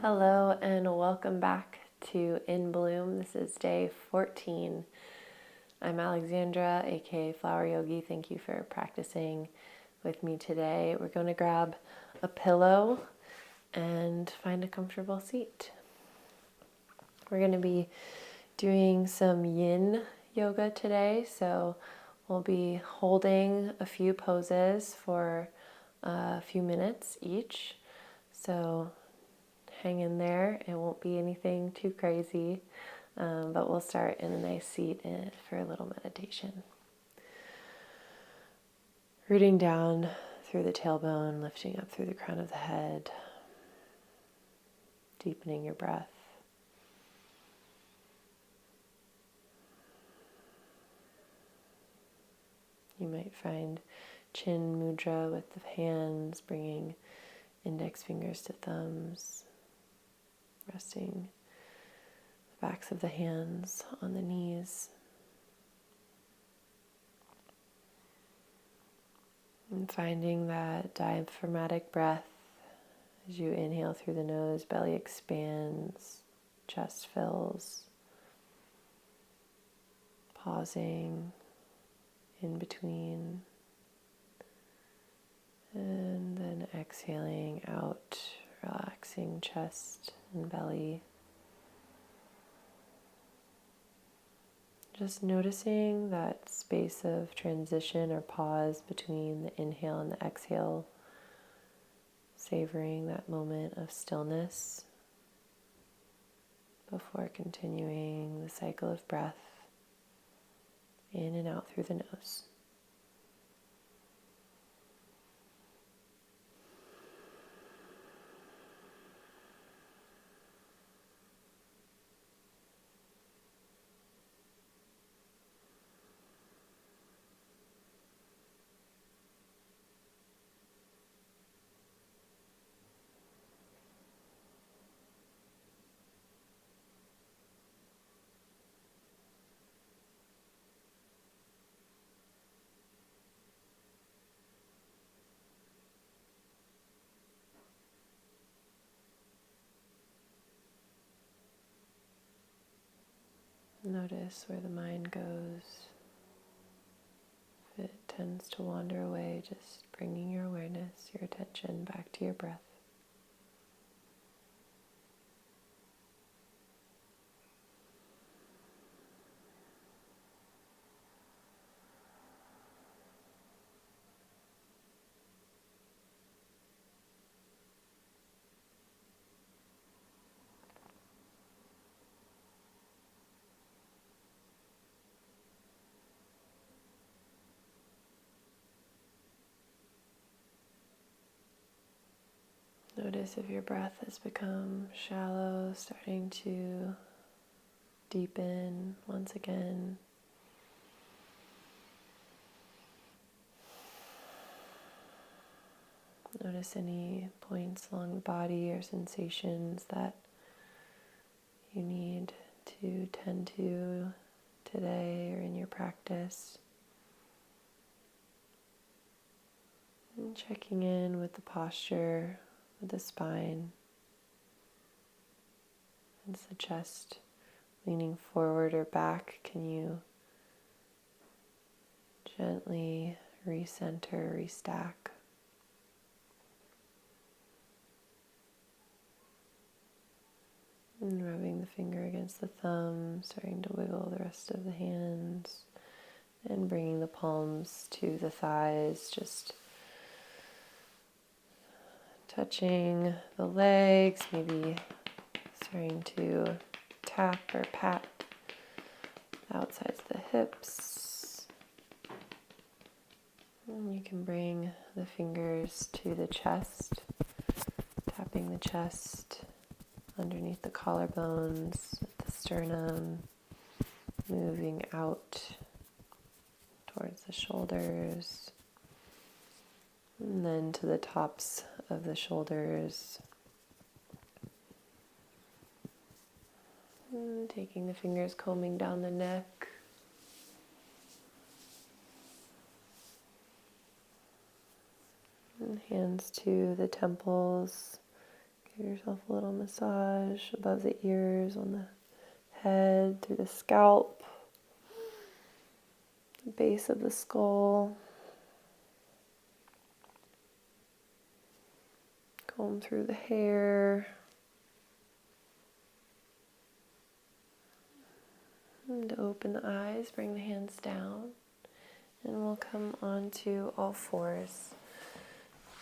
Hello and welcome back to In Bloom. This is day 14. I'm Alexandra, aka Flower Yogi. Thank you for practicing with me today. We're going to grab a pillow and find a comfortable seat. We're going to be doing some yin yoga today, so we'll be holding a few poses for a few minutes each. So hang in there. It won't be anything too crazy, but we'll start in a nice seat for a little meditation. Rooting down through the tailbone, lifting up through the crown of the head, deepening your breath. You might find chin mudra with the hands, bringing index fingers to thumbs, resting the backs of the hands on the knees. And finding that diaphragmatic breath as you inhale through the nose, belly expands, chest fills. Pausing in between. And then exhaling out, relaxing chest and belly. Just noticing that space of transition or pause between the inhale and the exhale, savoring that moment of stillness before continuing the cycle of breath in and out through the nose. Notice where the mind goes. If it tends to wander away, just bringing your awareness, your attention back to your breath. Notice if your breath has become shallow, starting to deepen once again. Notice any points along the body or sensations that you need to tend to today or in your practice. And checking in with the posture of the spine. Is the chest leaning forward or back? Can you gently recenter, restack? And rubbing the finger against the thumb, starting to wiggle the rest of the hands, and bringing the palms to the thighs, just touching the legs, maybe starting to tap or pat the outsides of the hips. And you can bring the fingers to the chest, tapping the chest underneath the collarbones, the sternum, moving out towards the shoulders, and then to the tops of the shoulders. And taking the fingers, combing down the neck. And hands to the temples, Give yourself a little massage above the ears, on the head, through the scalp, the base of the skull. Comb through the hair. And open the eyes, bring the hands down, and we'll come onto all fours.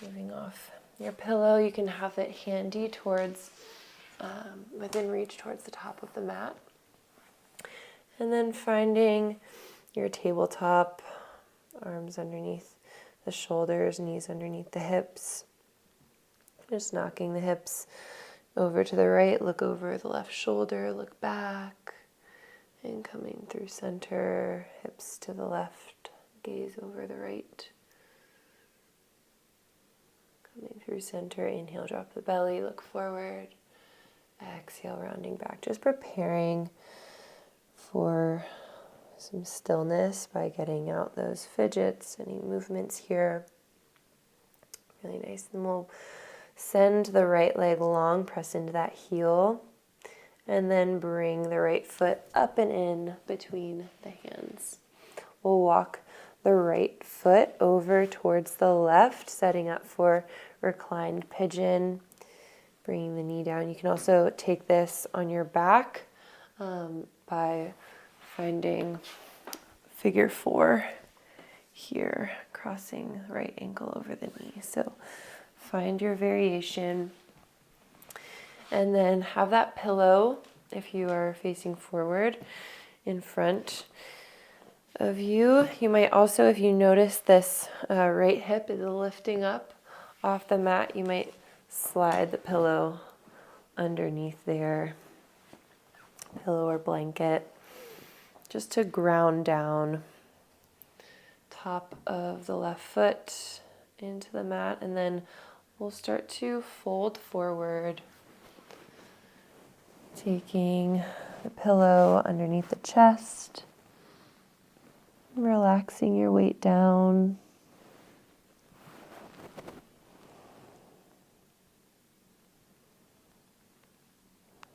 Moving off your pillow, you can have it handy towards, within reach towards the top of the mat. And then finding your tabletop, arms underneath the shoulders, knees underneath the hips. Just knocking the hips over to the right, look over the left shoulder, look back, and coming through center, hips to the left, gaze over the right. Coming through center, inhale, drop the belly, look forward. Exhale, rounding back. Just preparing for some stillness by getting out those fidgets, any movements here. Really nice. And we'll send the right leg long, press into that heel, and then bring the right foot up and in between the hands. We'll walk the right foot over towards the left, setting up for reclined pigeon, bringing the knee down. You can also take this on your back by finding figure 4 here, crossing the right ankle over the knee. So find your variation, and then have that pillow, if you are facing forward, in front of you. You might also, if you notice this right hip is lifting up off the mat, you might slide the pillow underneath there, pillow or blanket, just to ground down. Top of the left foot into the mat, and then we'll start to fold forward, taking the pillow underneath the chest, relaxing your weight down.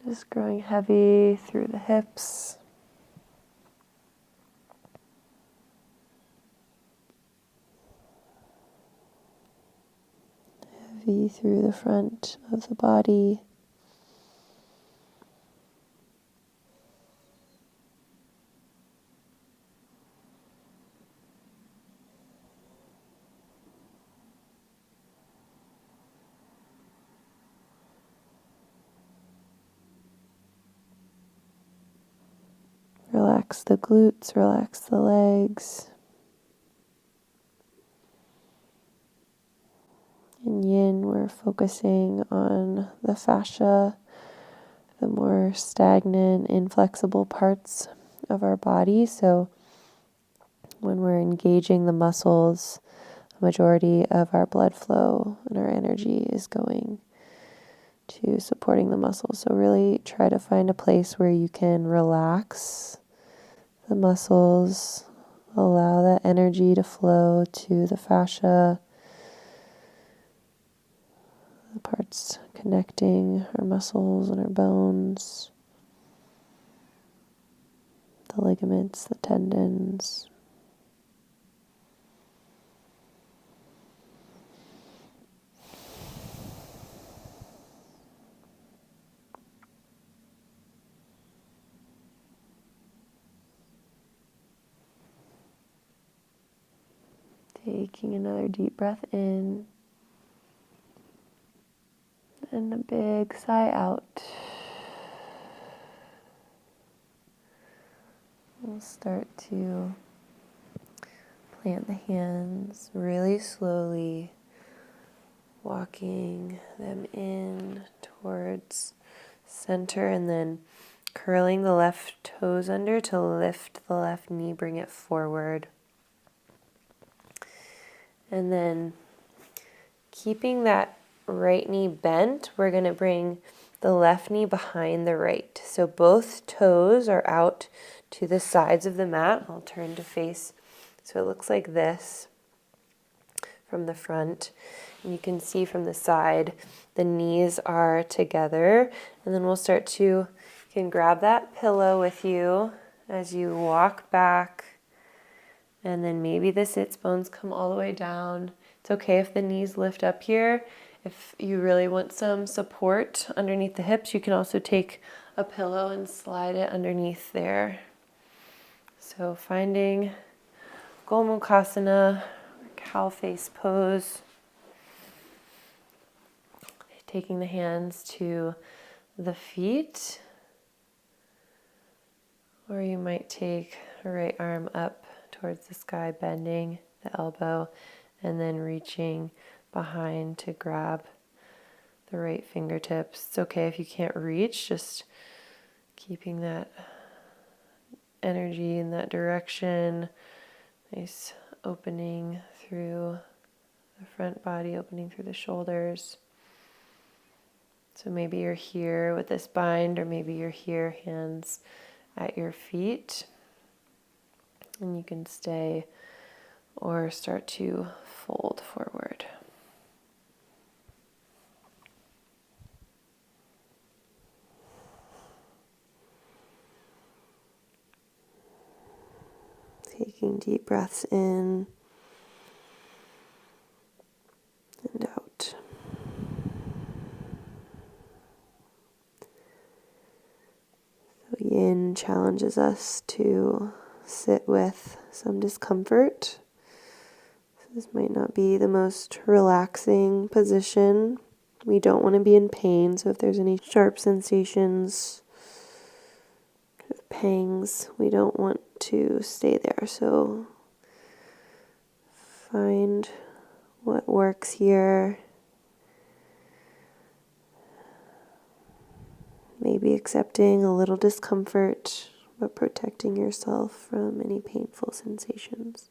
Just growing heavy through the hips. Heavy through the front of the body. Relax the glutes, relax the legs. In Yin, we're focusing on the fascia, the more stagnant, inflexible parts of our body. So when we're engaging the muscles, the majority of our blood flow and our energy is going to supporting the muscles. So really try to find a place where you can relax the muscles, allow that energy to flow to the fascia, the parts connecting our muscles and our bones, the ligaments, the tendons. Taking another deep breath in and a big sigh out. We'll start to plant the hands really slowly, walking them in towards center, and then curling the left toes under to lift the left knee, bring it forward. And then keeping that right knee bent, we're going to bring the left knee behind the right. So both toes are out to the sides of the mat. I'll turn to face so it looks like this. from the front. And you can see from the side, the knees are together. And then we'll start to, you can grab that pillow with you as you walk back. And then maybe the sits bones come all the way down. It's okay if the knees lift up here. If you really want some support underneath the hips, you can also take a pillow and slide it underneath there. So finding Gomukhasana, cow face pose. Taking the hands to the feet. Or you might take the right arm up towards the sky, bending the elbow, and then reaching behind to grab the right fingertips. It's okay if you can't reach, just keeping that energy in that direction. Nice opening through the front body, opening through the shoulders. So maybe you're here with this bind, or maybe you're here, hands at your feet. And you can stay or start to fold forward. Taking deep breaths in and out. So Yin challenges us to sit with some discomfort. This might not be the most relaxing position. We don't want to be in pain, so if there's any sharp sensations, pangs, we don't want to stay there. So find what works here. Maybe accepting a little discomfort, but protecting yourself from any painful sensations.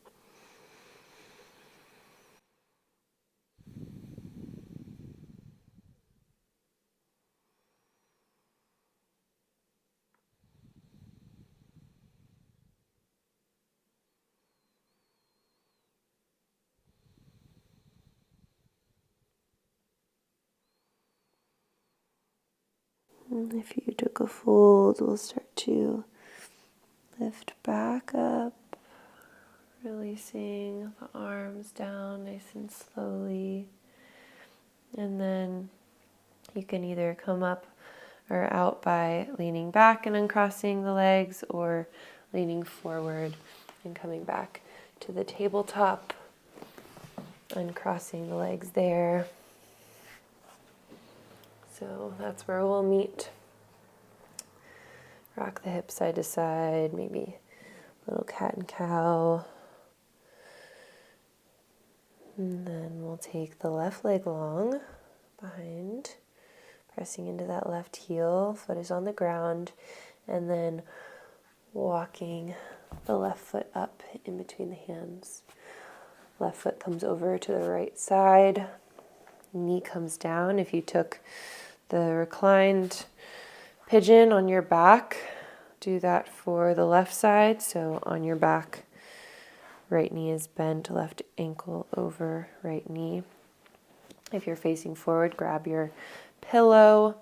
And if you took a fold, we'll start to lift back up, releasing the arms down nice and slowly. And then you can either come up or out by leaning back and uncrossing the legs, or leaning forward and coming back to the tabletop, uncrossing the legs there. So that's where we'll meet. Rock the hips side to side, maybe a little cat and cow. And then we'll take the left leg long behind, pressing into that left heel, foot is on the ground, and then walking the left foot up in between the hands. Left foot comes over to the right side, knee comes down. If you took the reclined pigeon on your back, do that for the left side. So on your back, right knee is bent, left ankle over right knee. If you're facing forward, grab your pillow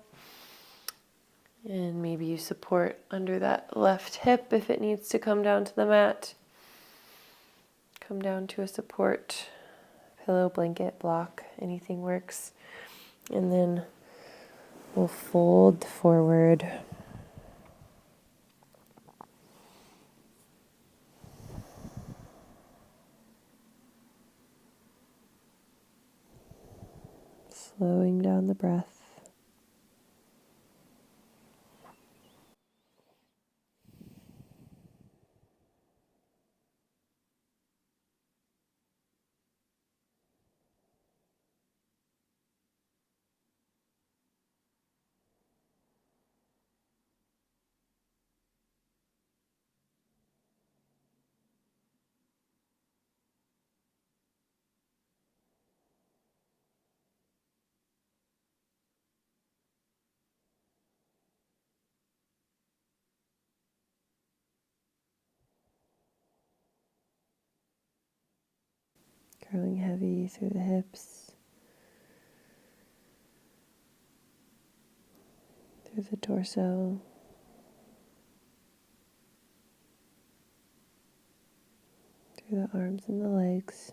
and maybe you support under that left hip if it needs to come down to the mat. Come down to a support pillow, blanket, block, anything works. And then we'll fold forward. Slowing down the breath. growing heavy through the hips, through the torso, through the arms and the legs.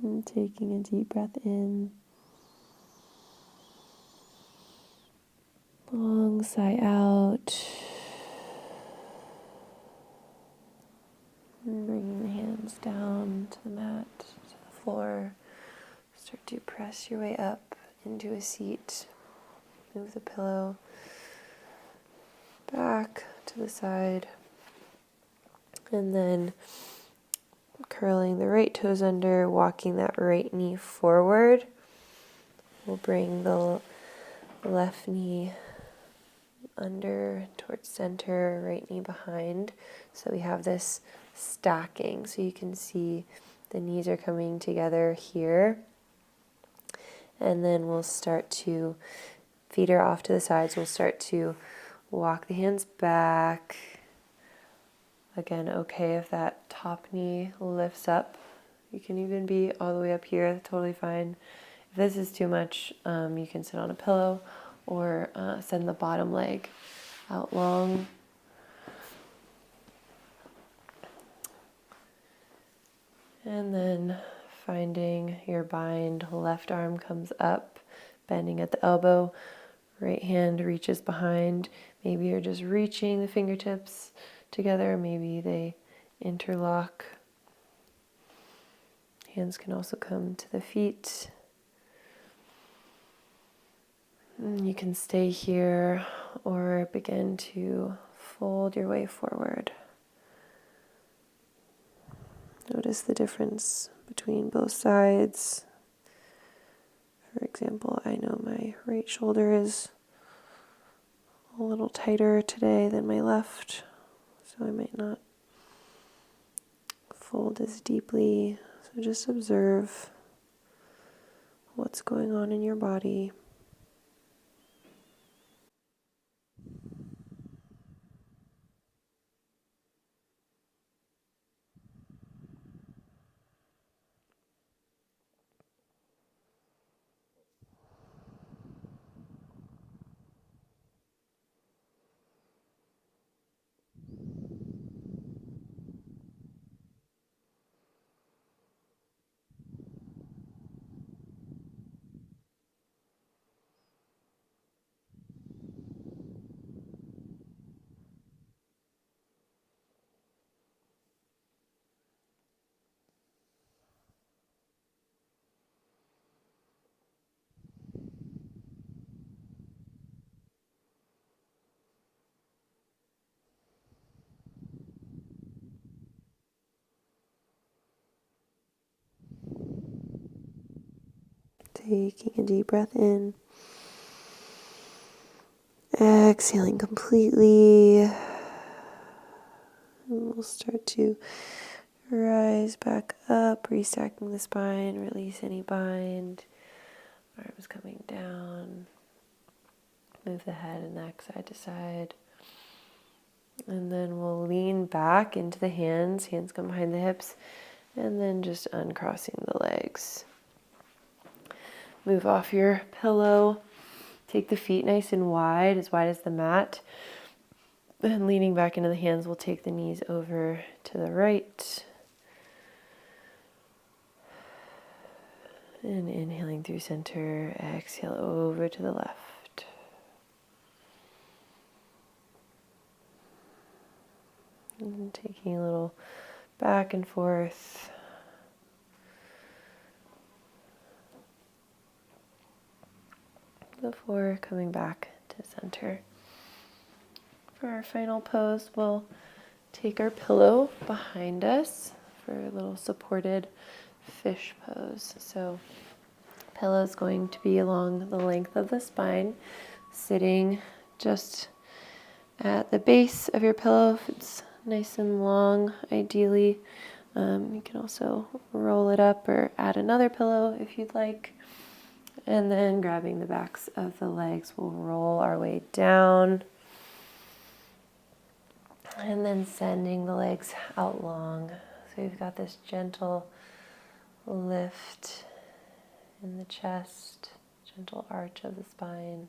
And taking a deep breath in, long sigh out, and bringing the hands down to the mat, to the floor. Start to press your way up into a seat. Move the pillow back to the side, and then curling the right toes under, walking that right knee forward. We'll bring the left knee under towards center, right knee behind. So we have this stacking. So you can see the knees are coming together here. And then we'll start to, feet are off to the sides, we'll start to walk the hands back. Again, okay if that top knee lifts up. You can even be all the way up here, totally fine. If this is too much, you can sit on a pillow or send the bottom leg out long. And then finding your bind, left arm comes up, bending at the elbow, right hand reaches behind. Maybe you're just reaching the fingertips together, maybe they interlock. Hands can also come to the feet. And you can stay here or begin to fold your way forward. Notice the difference between both sides. For example, I know my right shoulder is a little tighter today than my left, so I might not fold as deeply. So just observe what's going on in your body. Taking a deep breath in, exhaling completely, and we'll start to rise back up, restacking the spine, release any bind, arms coming down, move the head and neck side to side, and then we'll lean back into the hands come behind the hips, and then just uncrossing the legs. Move off your pillow. Take the feet nice and wide as the mat. And leaning back into the hands, we'll take the knees over to the right. And inhaling through center, exhale over to the left. And taking a little back and forth. Before coming back to center. For our final pose, we'll take our pillow behind us for a little supported fish pose. So pillow is going to be along the length of the spine, sitting just at the base of your pillow if it's nice and long, ideally. You can also roll it up or add another pillow if you'd like. And then grabbing the backs of the legs, we'll roll our way down. And then sending the legs out long. So we've got this gentle lift in the chest, gentle arch of the spine.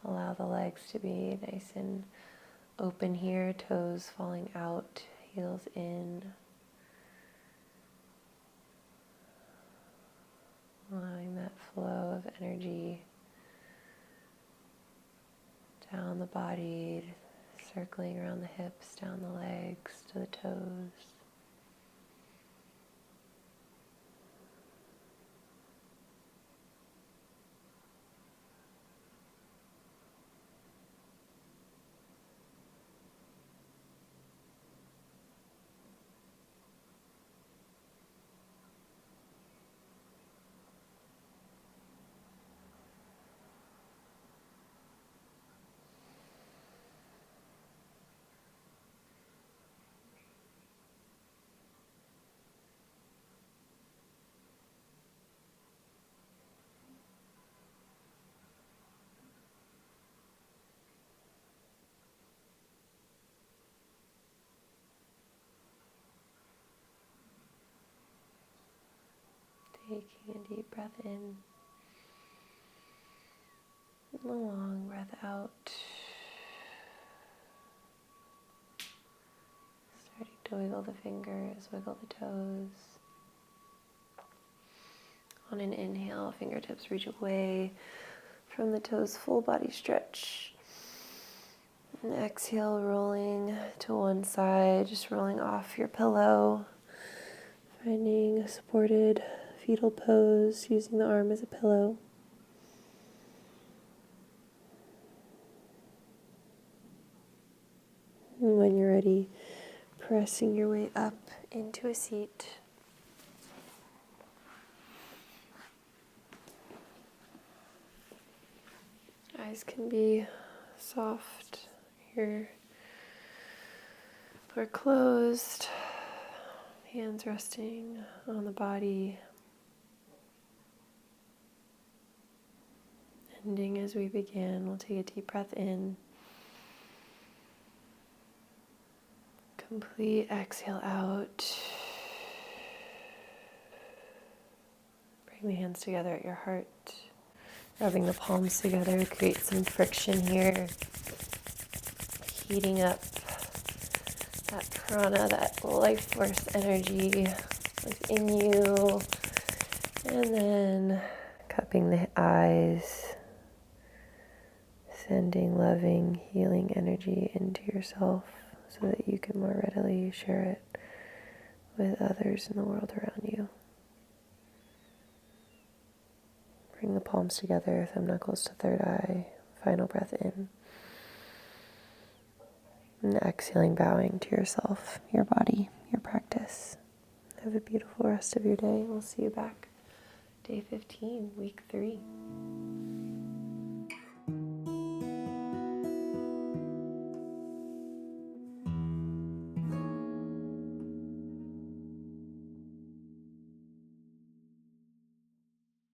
Allow the legs to be nice and open here, toes falling out, heels in. Allowing that flow of energy down the body, circling around the hips, down the legs, to the toes. Taking a deep breath in, and a long breath out. Starting to wiggle the fingers, wiggle the toes. On an inhale, fingertips reach away from the toes, full body stretch. And exhale, rolling to one side, just rolling off your pillow. Finding a supported fetal pose, using the arm as a pillow. And when you're ready, pressing your way up into a seat. Eyes can be soft here or closed. Hands resting on the body. Ending as we begin, we'll take a deep breath in. Complete exhale out. Bring the hands together at your heart. Rubbing the palms together, create some friction here. Heating up that prana, that life force energy within you. And then cupping the eyes, sending loving, healing energy into yourself so that you can more readily share it with others in the world around you. Bring the palms together, thumb knuckles to third eye. Final breath in. And exhaling, bowing to yourself, your body, your practice. Have a beautiful rest of your day. We'll see you back day 15, week 3.